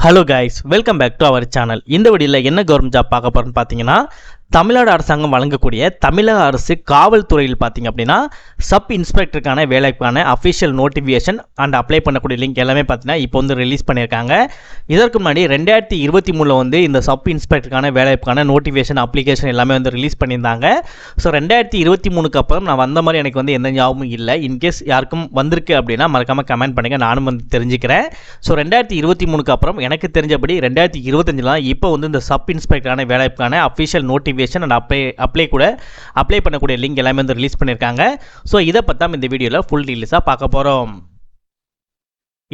Hello guys, welcome back to our channel. இந்த வீடியோவில் என்ன கவர்மெண்ட் ஜாப் பார்க்க போகிறோன்னு பார்த்தீங்கன்னா, தமிழ்நாடு அரசாங்கம் வழங்கக்கூடிய தமிழக அரசு காவல்துறையில் பார்த்தீங்க அப்படின்னா சப் இன்ஸ்பெக்டருக்கான வேலைக்கான அஃபிஷியல் நோட்டிஃபிகேஷன் அண்ட் அப்ளை பண்ணக்கூடிய லிங்க் எல்லாமே பார்த்தீங்கன்னா இப்போ வந்து ரிலீஸ் பண்ணியிருக்காங்க. இதற்கு முன்னாடி 2023 வந்து இந்த சப் இன்ஸ்பெக்டருக்கான வேலைக்கான நோட்டிஃபிகேஷன் அப்ளிகேஷன் எல்லாமே வந்து ரிலீஸ் பண்ணியிருந்தாங்க. ஸோ 2023 அப்புறம் நான் வந்த மாதிரி எனக்கு வந்து எந்த ஞாபகமும் இல்லை. இன்கேஸ் யாருக்கும் வந்திருக்கு அப்படின்னா மறக்காமல் கமெண்ட் பண்ணுங்கள், நானும் வந்து தெரிஞ்சுக்கிறேன். ஸோ 2023 அப்புறம் எனக்கு தெரிஞ்சபடி 2025 இப்போ வந்து இந்த சப் இன்ஸ்பெக்டரான வேலைக்கான அஃபிஷியல் நோட்டிஃபிகேஷன் அண்ட் அப்ளை பண்ணக்கூடிய லிங்க் எல்லாமே வந்து ரிலீஸ் பண்ணியிருக்காங்க. ஸோ இதை பற்றி இந்த வீடியோவில் ஃபுல் டீட்டெயில்ஸாக பார்க்க போகிறோம்.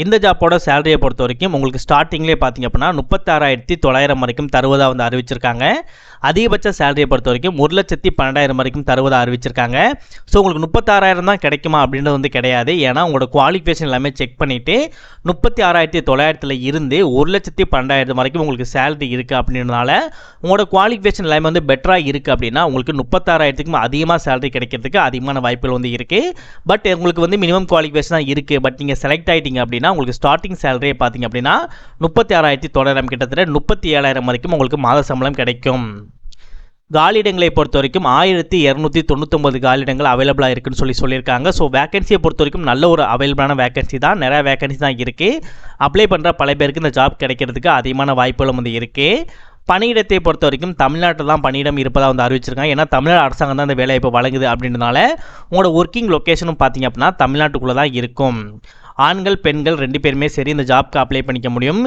இந்த ஜாப்போட சேலரியை பொறுத்த வரைக்கும் உங்களுக்கு ஸ்டார்டிங்லேயே பார்த்தீங்க அப்படின்னா 36,900 வரைக்கும் தருவதாக வந்து அறிவிச்சிருக்காங்க. அதிகபட்ச சேலரியை பொறுத்த வரைக்கும் 1,12,000 வரைக்கும் தருவதாக அறிவிச்சிருக்காங்க. ஸோ உங்களுக்கு 36,000 தான் கிடைக்குமா அப்படின்றது வந்து கிடையாது. ஏன்னா உங்களோட குவாலிஃபிகேஷன் எல்லாமே செக் பண்ணிவிட்டு 36,900 இருந்து 1,12,000 வரைக்கும் உங்களுக்கு சேலரி இருக்குது அப்படின்றதுனால உங்களோட குவாலிஃபிகேஷன் எல்லாமே வந்து பெட்டராக இருக்குது அப்படின்னா உங்களுக்கு 36,000க்கும் அதிகமாக சேலரி கிடைக்கிறதுக்கு அதிகமான வாய்ப்புகள் வந்து இருக்குது. பட் உங்களுக்கு வந்து மினிமம் குவாலிஃபிகேஷன் தான் இருக்குது. பட் நீங்கள் செலக்ட் ஆகிட்டீங்க அப்படின்னா உங்களுக்கு ஸ்டார்டிங் சேலரியை பார்த்தீங்க அப்படின்னா 36,900 கிட்டத்தட்ட 37,000 வரைக்கும் உங்களுக்கு மாத சம்பளம் கிடைக்கும். காலியிடங்களை பொறுத்த வரைக்கும் 1,299 காலியிடங்கள் அவைலபிளாக இருக்குன்னு சொல்லியிருக்காங்க. ஸோ வேகன்சியை பொறுத்த வரைக்கும் நல்ல ஒரு அவைலபிளான வேகன்சி தான், நிறையா வேகன்சி தான் இருக்குது. அப்ளை பண்ணுற பல பேருக்கு இந்த ஜாப் கிடைக்கிறதுக்கு அதிகமான வாய்ப்புகளும் வந்து இருக்குது. பணியிடத்தை பொறுத்த வரைக்கும் தமிழ்நாட்டில் தான் பணியிடம் இருப்பதாக வந்து அறிவிச்சிருக்காங்க. ஏன்னா தமிழ்நாடு அரசாங்கம் தான் இந்த வேலைவாய்ப்பு வழங்குது அப்படின்றதுனால உங்களோட ஒர்க்கிங் லொக்கேஷனும் பார்த்தீங்க அப்படின்னா தமிழ்நாட்டுக்குள்ளே தான் இருக்கும். ஆண்கள் பெண்கள் 2 பேருமே சரி இந்த ஜாப்க்கு அப்ளை பண்ணிக்க முடியும்.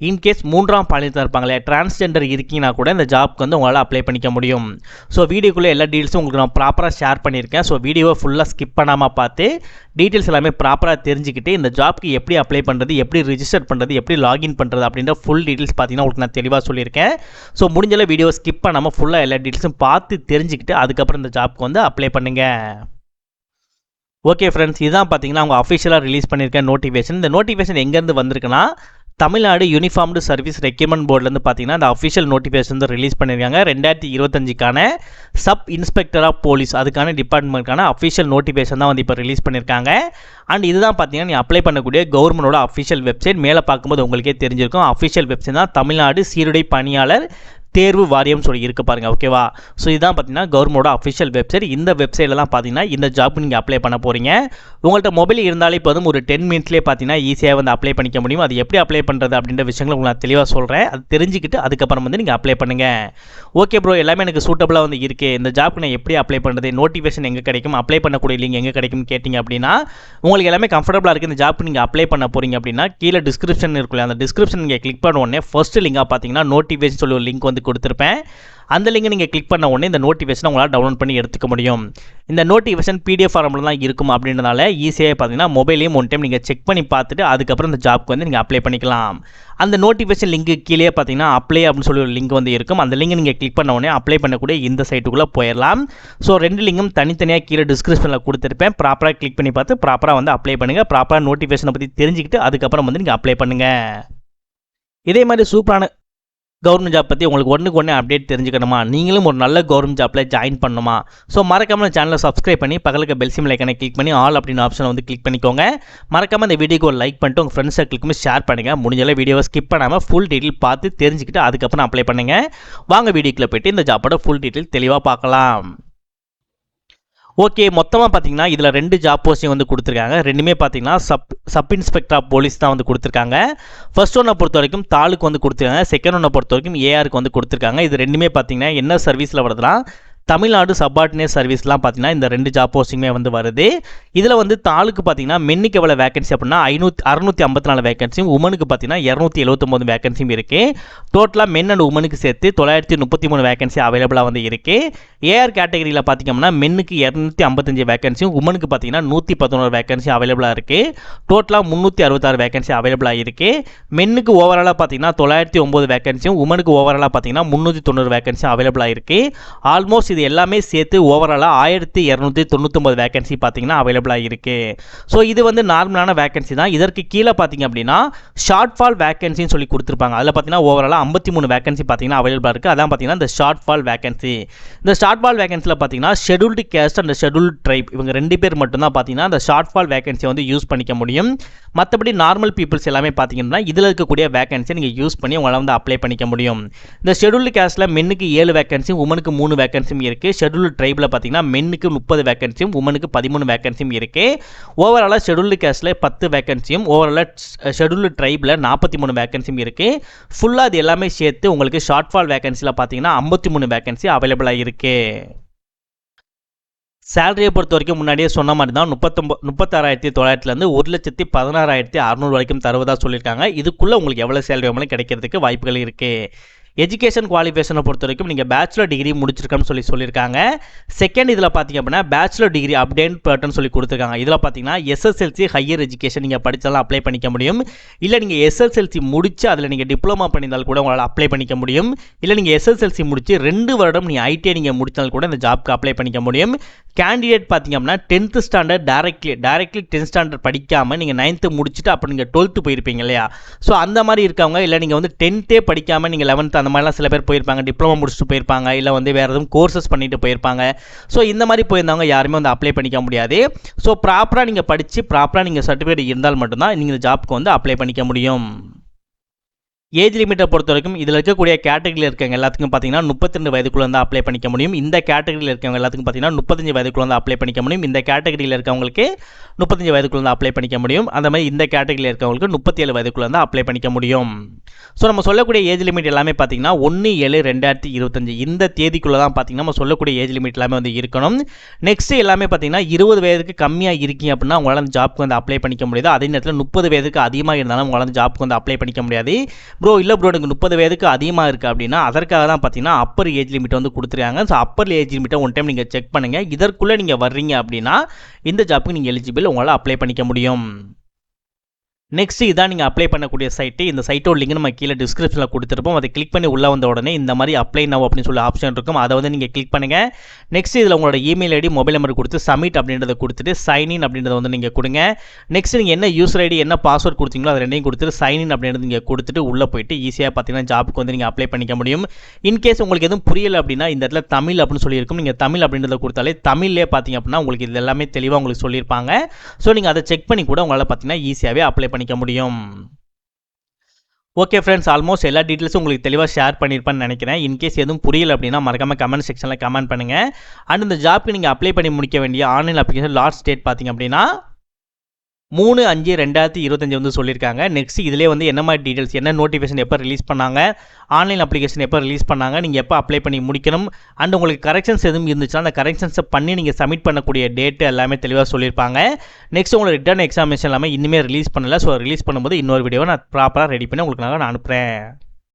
இன்கேஸ் 3ஆம் பாலினத்தில் இருப்பாங்களே டிரான்ஸ்ஜெண்டர் இருக்கீங்கன்னா கூட இந்த ஜாப்க்கு வந்து உங்களால் அப்ளை பண்ணிக்க முடியும். ஸோ வீடியோக்குள்ளே எல்லா டீட்டெயில்ஸும் உங்களுக்கு நான் ப்ராப்பராக ஷேர் பண்ணியிருக்கேன். ஸோ வீடியோவை ஃபுல்லாக ஸ்கிப் பண்ணாமல் பார்த்து டீட்டெயில்ஸ் எல்லாமே ப்ராப்பராக தெரிஞ்சுக்கிட்டு இந்த ஜாப்க்கு எப்படி அப்ளை பண்ணுறது, எப்படி ரிஜிஸ்டர் பண்ணுறது, எப்படி லாகின் பண்ணுறது அப்படின்ற ஃபுல் டீட்டெயில்ஸ் பார்த்தீங்கன்னா உங்களுக்கு நான் தெளிவாக சொல்லியிருக்கேன். ஸோ முடிஞ்சளவு வீடியோ ஸ்கிப் பண்ணாமல் ஃபுல்லாக எல்லா டீட்டெயில்ஸும் பார்த்து தெரிஞ்சுக்கிட்டு அதுக்கப்புறம் இந்த ஜாப்க்கு வந்து அப்ளை பண்ணுங்கள். ஓகே ஃப்ரெண்ட்ஸ், இதுதான் பார்த்தீங்கன்னா அவங்க அஃபிஷியலாக ரிலீஸ் பண்ணியிருக்க நோட்டிஃபிகேஷன். இந்த நோட்டிஃபிகேஷன் எங்கேருந்து வந்திருக்குன்னா தமிழ்நாடு யூனிஃபார்ம்டு சர்வீஸ் ரெக்ரூட்மெண்ட் போர்ட்லேருந்து பார்த்தீங்கன்னா அந்த அஃபிஷியல் நோட்டிஃபிகேஷன் வந்து ரிலீஸ் பண்ணியிருக்காங்க. 2025க்கான சப் இன்ஸ்பெக்டர் ஆஃப் போலீஸ் அதுக்கான டிபார்ட்மெண்ட்கான அஃபிஷியல் நோட்டிஃபிகேஷன் தான் வந்து இப்போ ரிலீஸ் பண்ணியிருக்காங்க. அண்ட் இதுதான் பார்த்தீங்கன்னா நீ அப்ளை பண்ணக்கூடிய கவர்மெண்டோட அஃபிஷியல் வெப்சைட். மேலே பார்க்கும்போது உங்களுக்கே தெரிஞ்சிருக்கும் அஃபிஷியல் வெப்சைட் தான் தமிழ்நாடு சீருடை பணியாளர் தேர்வு வாரியம் சொல்லி இருக்குது பாருங்கள். ஓகேவா? ஸோ இதுதான் பார்த்தீங்கன்னா கவர்மெண்டோட அஃபிஷியல் வெப்சைட். இந்த வெப்சைட்டில் தான் பார்த்தீங்கன்னா இந்த ஜாப் நீங்கள் அப்ளை பண்ண போகிறீங்க. உங்கள்கிட்ட மொபைல் இருந்தாலே போதும், ஒரு 10 மினிட்ஸ்லேயே பார்த்தீங்கன்னா ஈஸியாக வந்து அப்ளை பண்ணிக்க முடியும். அது எப்படி அப்ளை பண்ணுறது அப்படின்ற விஷயங்களை உங்களுக்கு நான் தெளிவாக சொல்கிறேன். அது தெரிஞ்சுக்கிட்டு அதுக்கப்புறம் வந்து நீங்கள் அப்ளை பண்ணுங்கள். ஓகே ப்ரோ, எல்லாமே எனக்கு சூட்டபுளாக வந்து இருக்குது. இந்த ஜாப்க்கு நான் எப்படி அப்ளை பண்ணுறது, நோட்டிஃபிகேஷன் எங்கே கிடைக்கும், அப்ளை பண்ணக்கூடிய லிங்க் எங்கே கிடைக்கும் கேட்டிங்க அப்படின்னா உங்களுக்கு எல்லாமே கம்ஃபர்டபுளாக இருக்குது. இந்த ஜாப்க்கு நீங்கள் அப்ளை பண்ண போகிறீங்க அப்படின்னா கீழே டிஸ்கிரிப்ஷன் இருக்குல்ல, அந்த டிஸ்கிரிப்ஷன் நீங்கள் கிளிக் பண்ண உடனே ஃபர்ஸ்ட் லிங்காக பார்த்தீங்கன்னா நோட்டிஃபிகேஷன் சொல்லி ஒரு லிங்க் வந்து கொடுத்துருப்பேன். அந்த லிங்கை நீங்கள் கிளிக் பண்ண உடனே இந்த நோட்டிஃபிகேஷனை உங்களால் டவுன்லோட் பண்ணி எடுத்துக்க முடியும். இந்த நோட்டிஃபிகேஷன் PDF ஃபார்மில் தான் இருக்கும் அப்படின்றனால ஈஸியாக பார்த்தீங்கன்னா மொபைலையும் ஒன் டைம் நீங்கள் செக் பண்ணி பார்த்துட்டு அதுக்கப்புறம் இந்த ஜாப்க்கு வந்து நீங்கள் அப்ளை பண்ணிக்கலாம். அந்த நோட்டிஃபிகேஷன் லிங்க்கு கீழே பார்த்தீங்கன்னா அப்ளை அப்படின்னு சொல்லி ஒரு லிங்க் வந்து இருக்கும். அந்த லிங்கை நீங்கள் கிளிக் பண்ண உடனே அப்ளை பண்ணக்கூடிய இந்த சைட்டுக்குள்ளே போயிடலாம். ஸோ 2 லிங்கும் தனித்தனியாக கீழே டிஸ்கிரிப்ஷனில் கொடுத்துருப்பேன். ப்ராப்பராக கிளிக் பண்ணி பார்த்து ப்ராப்பராக வந்து அப்ளை பண்ணுங்கள். ப்ராப்பராக நோட்டிஃபிகேஷனை பற்றி தெரிஞ்சுக்கிட்டு அதுக்கப்புறம் வந்து நீங்கள் அப்ளை பண்ணுங்கள். இதே மாதிரி சூப்பரான கவர்மெண்ட் ஜாப் பற்றி உங்களுக்கு ஒன்றுக்கு அப்டேட் தெரிஞ்சுக்கணுமா, நீங்களும் ஒரு நல்ல கவர்மெண்ட் ஜாப்பில் ஜாயின் பண்ணணுமா, ஸோ மறக்காமல் சேனலை சப்ஸ்கிரைப் பண்ணி பக்கத்துக்கு பெல் சிம் ஐக்கானை கிளிக் பண்ணி ஆல் அப்படின்னு ஆப்ஷனை வந்து கிளிக் பண்ணிக்கோங்க. மறக்காமல் இந்த வீடியோக்கு ஒரு லைக் பண்ணிட்டு உங்கள் ஃப்ரெண்ட்ஸ் சர்க்கிளுக்குமே ஷேர் பண்ணுங்கள். முடிஞ்சளவு வீடியோவை ஸ்கிப் பண்ணாமல் ஃபுல் டீட்டெயில் பார்த்து தெரிஞ்சுக்கிட்டு அதுக்கப்புறம் அப்ளை பண்ணுங்கள். வாங்க வீடியோக்குள்ளே போய்ட்டு இந்த ஜாப்போட ஃபுல் டீட்டெயில் தெளிவாக பார்க்கலாம். ஓகே, மொத்தமாக பார்த்தீங்கன்னா இதில் 2 ஜாப் போஸ்டிங் வந்து கொடுத்துருக்காங்க. ரெண்டுமே பார்த்தீங்கன்னா சப் இன்ஸ்பெக்டர் ஆஃப் போலீஸ் தான் வந்து கொடுத்துருக்காங்க. ஃபர்ஸ்ட் ஒன்றை பொறுத்த வரைக்கும் தாலுக்கு வந்து கொடுத்துருக்காங்க. செகண்ட் ஒன்றை பொறுத்த வரைக்கும் ARக்கு வந்து கொடுத்துருக்காங்க. இது ரெண்டுமே பார்த்தீங்கன்னா என்ன சர்வீஸில் வருதுன்னா தமிழ்நாடு சப்பார்டினேட் சர்வீஸ்லாம் பார்த்தீங்கன்னா இந்த 2 ஜாப் போஸ்டிங்குமே வந்து வருது. இதில் வந்து தாலுக்கு பார்த்தீங்கன்னா மென்னுக்கு எவ்வளோ வேகன்சி அப்படின்னா 654 வேகன்சியும், உமனுக்கு பார்த்தீங்கன்னா 279 வேகன்சியும் இருக்குது. டோட்டலாக மென் அண்ட் உமனுக்கு சேர்த்து 933 வேகன்சி அவைலபிளாக வந்து இருக்குது. AR கேட்டகரியில் பார்த்தீங்கன்னா மென்னுக்கு 255 வேகன்சியும், உமனுக்கு பார்த்தீங்கன்னா 111 வேகன்சி அவைலபிளாக இருக்குது. டோட்டலாக 366 வேகன்சி அவைலபிளாக இருக்குது. மென்னுக்கு ஓவராலாக பார்த்தீங்கன்னா 909 வேகன்சியும், உமனுக்கு ஓவராலாக பார்த்தீங்கன்னா 390 வேகன்சி அவைலபிளாக இருக்குது. ஆல்மோஸ்ட் இது எல்லாமே சேர்த்து ஓவராலாக 1299 வேகன்சி பார்த்தீங்கன்னா அவைலபிளாக இருக்குது. ஸோ இது வந்து நார்மலான வேகன்சி தான். இதற்கு கீழே பார்த்தீங்க அப்படின்னா ஷார்ட் ஃபால் வேகன்சின்னு சொல்லி கொடுத்துருப்பாங்க. அதில் பார்த்தீங்கன்னா ஓவராலாக 53 வேகன்சி பார்த்தீங்கன்னா அவைலபிளாக இருக்குது. அதான் பார்த்தீங்கன்னா இந்த ஷார்ட் ஃபால் வேகன்சி. இந்த ஷார்ட் ஃபால் வேகன்சியில் பார்த்தீங்கன்னா scheduled caste and scheduled tribe இவங்க 2 பேர் மட்டும்தான் பார்த்தீங்கன்னா இந்த ஷார்ட் ஃபால் வேகன்சியை வந்து யூஸ் பண்ணிக்க முடியும். மற்றபடி நார்மல் பீப்புள்ஸ் எல்லாமே பார்த்தீங்கன்னா இதில் இருக்கக்கூடிய வேகன்சி நீங்கள் யூஸ் பண்ணி உங்களால் வந்து அப்ளை பண்ணிக்க முடியும். இந்த ஷெட்யூல்டு கேஸ்ட்டில் மென்னுக்கு 7 வேகன்சியும் உமனுக்கு 3 வேகன்சியும் இருக்குது. ஷெட்யூல்டு ட்ரைபில் பார்த்தீங்கன்னா மென்னுக்கு 30 வேகன்சியும் உமனுக்கு 13 வேகன்சியும் இருக்குது. ஓவராலாக ஷெட்யூல்டு கேஸ்ட்டில் 10 வேகன்சியும் ஓவராலாக ஷெட்யூல்டு ட்ரைபில் 43 வேகன்சியும் இருக்குது. ஃபுல்லாக அது எல்லாமே சேர்த்து உங்களுக்கு ஷார்ட் ஃபால் வேகன்சியில் பார்த்தீங்கன்னா 53 வேகன்சி அவைலபிளாக இருக்குது. சேலரியை பொறுத்த வரைக்கும் முன்னாடியே சொன்ன மாதிரி தான் 36,900 1,16,600 வரைக்கும் தருவதாக சொல்லியிருக்காங்க. இதுக்குள்ளே உங்களுக்கு எவ்வளோ சேலரி வேணாலும் கிடைக்கிறதுக்கு வாய்ப்புகள் இருக்குது. எஜுகேஷன் குவாலிஃபிகேஷனை பொறுத்த வரைக்கும் நீங்கள் பேச்சுலர் டிகிரி முடிச்சிருக்கோன்னு சொல்லியிருக்காங்க. செகண்ட் இதில் பார்த்தீங்க அப்படின்னா பேச்சுலர் டிகிரி அப்டேட் பேட்டர்ன் சொல்லி கொடுத்துருக்காங்க. இதில் பார்த்தீங்கன்னா எஸ்எஸ்எல்சி ஹையர் எஜுகேஷன் நீங்கள் படித்தாலும் அப்ளை பண்ணிக்க முடியும். இல்லை நீங்கள் எஸ்எஸ்எல்சி முடிச்சு அதில் நீங்கள் டிப்ளமா பண்ணியிருந்தால் கூட உங்களால் அப்ளை பண்ணிக்க முடியும். இல்லை நீங்கள் எஸ்எஸ்எல்சி முடிச்சு 2 வருடம் நீங்கள் ஐடிஐ நீங்கள் முடித்தால் கூட இந்த ஜாப்க்கு அப்ளை பண்ணிக்க முடியும். கேண்டிடேட் பார்த்தீங்க அப்படின்னா 10th standard directly 10th standard படிக்காமல் நீங்கள் 9th முடிச்சுட்டு அப்புறம் நீங்கள் 12th போயிருப்பீங்க இல்லையா? ஸோ அந்த மாதிரி இருக்கவங்க, இல்லை நீங்கள் வந்து 10th படிக்காமல் நீங்கள் 11th அந்த மாதிரிலாம் சில பேர் போயிருப்பாங்க, டிப்ளமோ முடிச்சுட்டு போயிருப்பாங்க, இல்லை வந்து வேறு எதுவும் கோர்சஸ் பண்ணிட்டு போயிருப்பாங்க. ஸோ இந்த மாதிரி போயிருந்தவங்க யாருமே வந்து அப்ளை பண்ணிக்க முடியாது. ஸோ ப்ராப்பராக நீங்கள் படித்து ப்ராப்பராக நீங்கள் சர்டிஃபிகேட் இருந்தால் மட்டும்தான் நீங்கள் இந்த ஜாப்க்கு வந்து அப்ளை பண்ணிக்க முடியும். ஏஜ் லிமிட்டை பொறுத்த வரைக்கும் இதில் இருக்கக்கூடிய கேட்டகரியில் இருக்கவங்க எல்லாத்துக்கும் பார்த்தீங்கன்னா 32 வயதுக்குள்ளே வந்து அப்ளை பண்ணிக்க முடியும். இந்த கேட்டகரியில் இருக்கவங்க எல்லாத்துக்கும் பார்த்தீங்கன்னா 35 வயதுக்குள்ளே வந்து அப்ளை பண்ணிக்க முடியும். இந்த கேட்டகரியில் இருக்கவங்களுக்கு 35 வயதுக்குள்ளே வந்து அப்ளை பண்ணிக்க முடியும். அந்த மாதிரி இந்த கேட்டகரியில் இருக்கவங்களுக்கு 37 வயதுக்குள்ளே வந்து அப்ளை பண்ணிக்க முடியும். ஸோ நம்ம சொல்லக்கூடிய ஏஜ் லிமிட் எல்லாமே பார்த்தீங்கன்னா 1/7/2025 இந்த தேதிக்குள்ளே தான் பார்த்தீங்கன்னா நம்ம சொல்லக்கூடிய ஏஜ் லிமிட் எல்லாமே வந்து இருக்கணும். நெக்ஸ்ட் எல்லாமே பார்த்தீங்கன்னா 20 வயதுக்கு கம்மியாக இருக்கீங்க அப்படின்னா உங்களால் அந்த ஜாப்க்கு வந்து அப்ளை பண்ணிக்க முடியாது. அதே நேரத்தில் 30 வயதுக்கு அதிகமாக இருந்தாலும் உங்களால் அந்த ஜாப்க்கு வந்து அப்ளை பண்ணிக்க முடியாது. ப்ரோ இல்லை ப்ரோ எனக்கு 30 வயதுக்கு அதிகமாக இருக்குது அப்படின்னா அதற்காக தான் பார்த்தீங்கன்னா அப்பர் ஏஜ் லிமிட் வந்து கொடுத்துருக்காங்க. ஸோ அப்பர் ஏஜ் லிமிட்டை ஒன் டைம் நீங்கள் செக் பண்ணுங்கள். இதற்குள்ளே நீங்கள் வர்றீங்க அப்படின்னா இந்த ஜாப்புக்கு நீங்கள் எலிஜிபிள், உங்களால் அப்ளை பண்ணிக்க முடியும். நெக்ஸ்ட் இதான் நீங்கள் அப்ளை பண்ணக்கூடிய சைட்டு. இந்த சைட்டோட லிங்க் நம்ம கீழே டிஸ்கிரிப்ஷனில் கொடுத்துருப்போம். அதை கிளிக் பண்ணி உள்ளே வந்த உடனே இந்த மாதிரி அப்ளை நவ் அப்படின்னு சொல்லி ஆப்ஷன் இருக்கும். அதை வந்து நீங்கள் கிளிக் பண்ணுங்கள். நெக்ஸ்ட் இதில் உங்களோட இமெயில் ஐடி மொபைல் நம்பர் கொடுத்து சப்மிட் அப்படின்றத கொடுத்துட்டு சைன்இன் அப்படின்றத வந்து நீங்கள் கொடுங்க. நெக்ஸ்ட் நீங்கள் என்ன யூசர் ஐடி என்ன பாஸ்வேர்ட் கொடுத்தீங்களோ அது ரெண்டையும் கொடுத்துட்டு சைன்இன் அப்படின்றது நீங்கள் கொடுத்துட்டு உள்ளே போயிட்டு ஈஸியாக பார்த்தீங்கன்னா ஜாப்புக்கு வந்து நீங்கள் அப்ளை பண்ணிக்க முடியும். இன்கேஸ் உங்களுக்கு எதுவும் புரியலை அப்படின்னா இந்த இடத்துல தமிழ் அப்படின்னு சொல்லியிருக்கும். நீங்கள் தமிழ் அப்படின்றத கொடுத்தாலே தமிழ்லேயே பார்த்தீங்க அப்படின்னா உங்களுக்கு இது எல்லாமே தெளிவாக உங்களுக்கு சொல்லியிருப்பாங்க. ஸோ நீங்கள் அதை செக் பண்ணி கூட உங்களால் பார்த்தீங்கன்னா ஈஸியாகவே அப்ளை பண்ணிக்க முடியும். ஓகே ஃப்ரெண்ட்ஸ், ஆல்மோஸ்ட் எல்லா டீட்டெயில்ஸும் உங்களுக்கு தெளிவாக ஷேர் பண்ணியிருப்பேன்னு நினைக்கிறேன். இன்கேஸ் எதுவும் புரியல அப்படின்னா மறக்காமல் கமெண்ட் செக்ஷனில் கமெண்ட் பண்ணுங்கள். அண்ட் இந்த ஜாப்க்கு நீங்கள் அப்ளை பண்ணி முடிக்க வேண்டிய ஆன்லைன் அப்ளிகேஷன் லாஸ்ட் டேட் பார்த்தீங்க அப்படின்னா 3/5/2025 வந்து சொல்லியிருக்காங்க. நெக்ஸ்ட் இதிலே வந்து என்ன மாதிரி டீட்டெயில்ஸ், என்ன நோட்டிஃபிகேஷன் எப்போ ரிலீஸ் பண்ணாங்க, ஆன்லைன் அப்ளிகேஷன் எப்போ ரிலீஸ் பண்ணாங்க, நீங்கள் எப்போ அப்ளை பண்ணி முடிக்கணும், அண்ட் உங்களுக்கு கரெக்ஷன்ஸ் எதுவும் இருந்துச்சுன்னா அந்த கரெக்ஷன்ஸை பண்ணி நீங்கள் சப்மிட் பண்ணக்கூடிய டேட்டு எல்லாமே தெளிவாக சொல்லியிருப்பாங்க. நெக்ஸ்ட் உங்களுக்கு ரிட்டர்ன் எக்ஸாமினேஷன் எல்லாமே இன்னுமே ரிலீஸ் பண்ணலை. ஸோ ரிலீஸ் பண்ணும்போது இன்னொரு வீடியோவை நான் ப்ராப்பராக ரெடி பண்ணி உங்களுக்கு நான் அனுப்புகிறேன்.